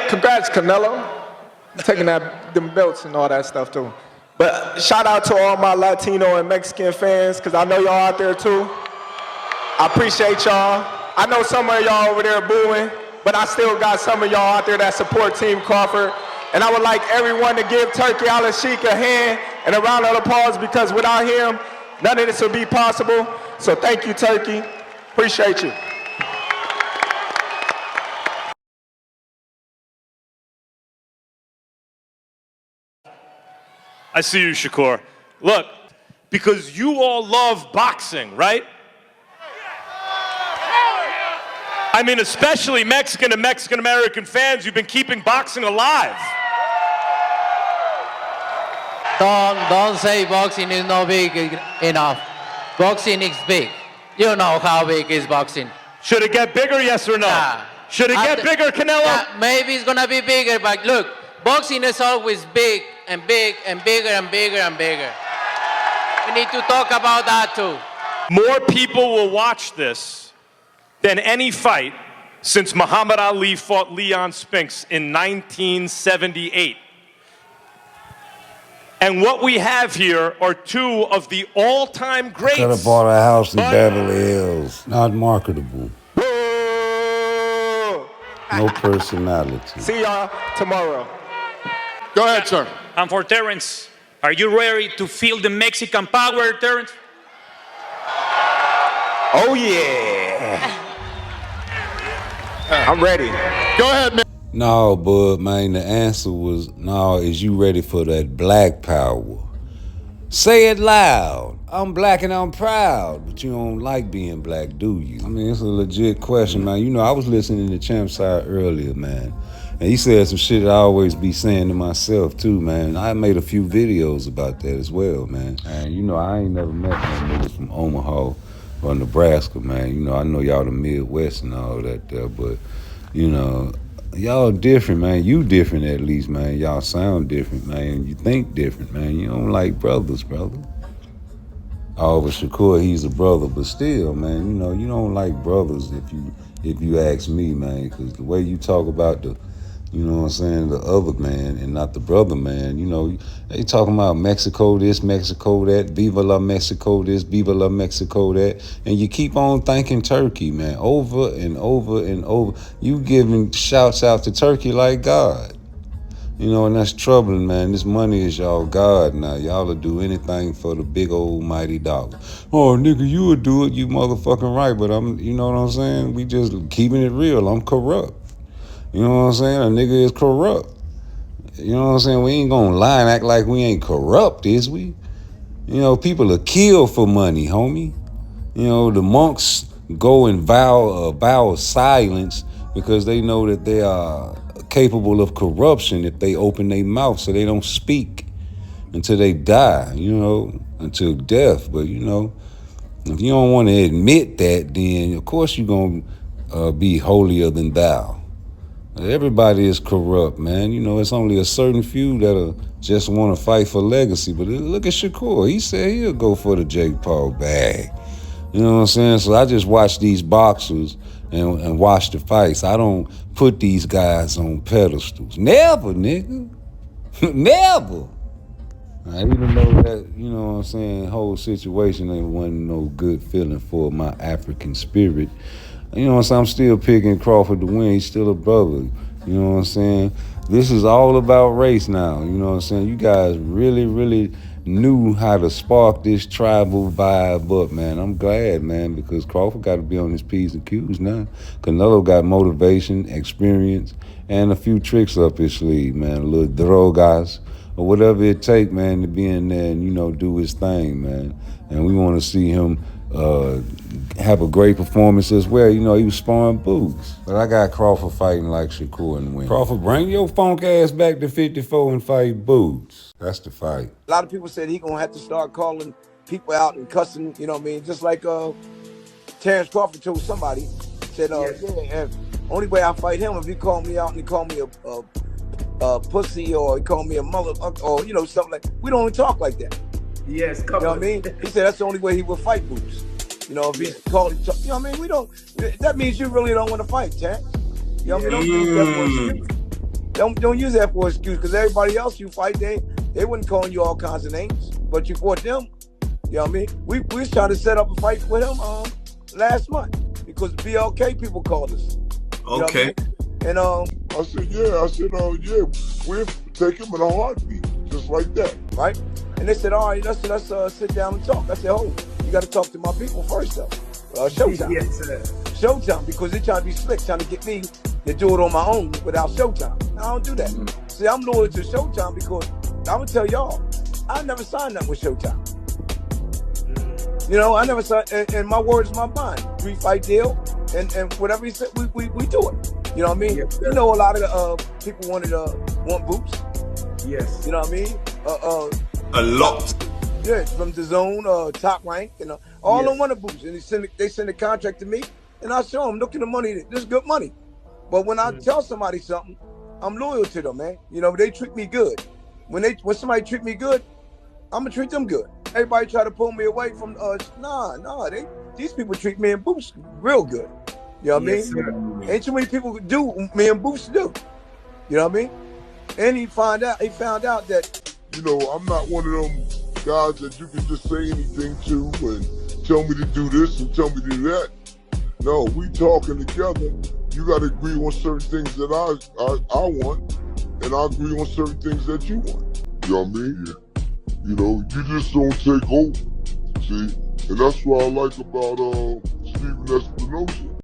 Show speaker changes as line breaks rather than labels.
congrats, Canelo. Taking them belts and all that stuff too. But shout out to all my Latino and Mexican fans, because I know y'all out there too. I appreciate y'all. I know some of y'all over there booing, but I still got some of y'all out there that support Team Crawford. And I would like everyone to give Turkey Al-Sheikh a hand and a round of applause, because without him, none of this would be possible. So thank you, Turkey. Appreciate you.
I see you, Shakur. Look, because you all love boxing, right? I mean, especially Mexican and Mexican-American fans, you've been keeping boxing alive.
Don't say boxing is not big enough. Boxing is big. You know how big is boxing.
Should it get bigger, yes or no? Should it get bigger, Canelo?
Maybe it's gonna be bigger, but look, boxing is always big and big and bigger and bigger and bigger. We need to talk about that too.
More people will watch this than any fight since Muhammad Ali fought Leon Spinks in 1978. And what we have here are two of the all-time greats.
Could have bought a house in Beverly Hills. Not marketable. No personality.
See y'all tomorrow.
Go ahead, sir.
And for Terrence, are you ready to feel the Mexican power, Terrence?
Oh, yeah. I'm ready.
Go ahead, man.
No, bud, man, the answer was, no, is you ready for that black power? Say it loud. I'm black and I'm proud, but you don't like being black, do you? I mean, it's a legit question, man. You know, I was listening to Champ Side earlier, man. And he said some shit I always be saying to myself, too, man. I made a few videos about that as well, man. And, you know, I ain't never met no niggas from Omaha or Nebraska, man. You know, I know y'all the Midwest and all that there, but, you know, y'all different, man. You different at least, man. Y'all sound different, man. You think different, man. You don't like brothers, brother. Oh, but Shakur, he's a brother, but still, man, you know, you don't like brothers if you ask me, man, because the way you talk about the, you know what I'm saying, the other man and not the brother man, you know, they talking about Mexico this, Mexico that, Viva la Mexico this, Viva la Mexico that, and you keep on thanking Turkey, man, over and over and over. You giving shouts out to Turkey like God. You know, and that's troubling, man. This money is y'all God now. Y'all will do anything for the big old mighty dollar. Oh, nigga, you would do it, you motherfucking right, but you know what I'm saying? We just keeping it real. I'm corrupt. You know what I'm saying? A nigga is corrupt. You know what I'm saying? We ain't gonna lie and act like we ain't corrupt, is we? You know, people are killed for money, homie. You know, the monks go and vow silence because they know that they are capable of corruption if they open their mouth, so they don't speak until they die, you know, until death. But, you know, if you don't want to admit that, then of course you're going to be holier than thou. Everybody is corrupt, man. You know, it's only a certain few that'll just want to fight for legacy. But look at Shakur. He said he'll go for the Jake Paul bag. You know what I'm saying? So I just watch these boxers and watch the fights. I don't put these guys on pedestals. Never, nigga. Never. I even know that, you know what I'm saying, whole situation ain't wasn't no good feeling for my African spirit. You know what I'm saying? I'm still picking Crawford to win. He's still a brother. You know what I'm saying? This is all about race now. You know what I'm saying? You guys really, really knew how to spark this tribal vibe up, man. I'm glad, man, because Crawford got to be on his P's and Q's now. Canelo got motivation, experience, and a few tricks up his sleeve, man. A little drogas or whatever it take, man, to be in there and, you know, do his thing, man. And we want to see him have a great performance as well. You know, he was sparring Boots. But I got Crawford fighting like Shakur and win. Crawford, bring your funk ass back to 54 and fight Boots. That's the fight.
A lot of people said he gonna have to start calling people out and cussing, you know what I mean? Just like Terrence Crawford told somebody, said, yeah, only way I fight him if he call me out and he call me a pussy or he call me a mother or, you know, something like that. We don't even talk like that.
Yes,
you know what I mean? He said that's the only way he would fight Boots. You know, if he's called, you know what I mean? That means you really don't want to fight, Terrence. You know what I mean? Don't use that for an excuse, because everybody else you fight, they wouldn't calling you all kinds of names, but you fought them. You know what I mean? We was trying to set up a fight with him last month because the BLK people called us. You know what I mean? And
I said, yeah, we'll take him in a heartbeat, just like that.
Right? And they said, all right, let's sit down and talk. I said, oh, you got to talk to my people first, though. Showtime.
Yes, sir.
Showtime, because they're trying to be slick, trying to get me to do it on my own without Showtime. I don't do that. See, I'm loyal to Showtime because I'm going to tell y'all, I never signed up with Showtime. You know, I never signed, and my word is my bond. 3-fight deal, and whatever he said, we do it. You know what I mean?
Yes,
you know, a lot of people want boots.
Yes.
You know what I mean?
A lot.
Yeah, from the zone, Top Rank, all
Yes.
them wanted boots, and they send a contract to me, and I show them, look at the money, this is good money. But when I tell somebody something, I'm loyal to them, man. You know, they treat me good. When somebody treat me good, I'm gonna treat them good. Everybody try to pull me away from these people treat me and Boots real good. You know what
Yes,
I mean?
sir.
Ain't too many people do me and Boots do. You know what I mean? And he found out that,
You know, I'm not one of them guys that you can just say anything to and tell me to do this and tell me to do that. No, we talking together. You got to agree on certain things that I want, and I agree on certain things that you want. You know what I mean? You know, you just don't take over. See, and that's what I like about Steven Espinosa.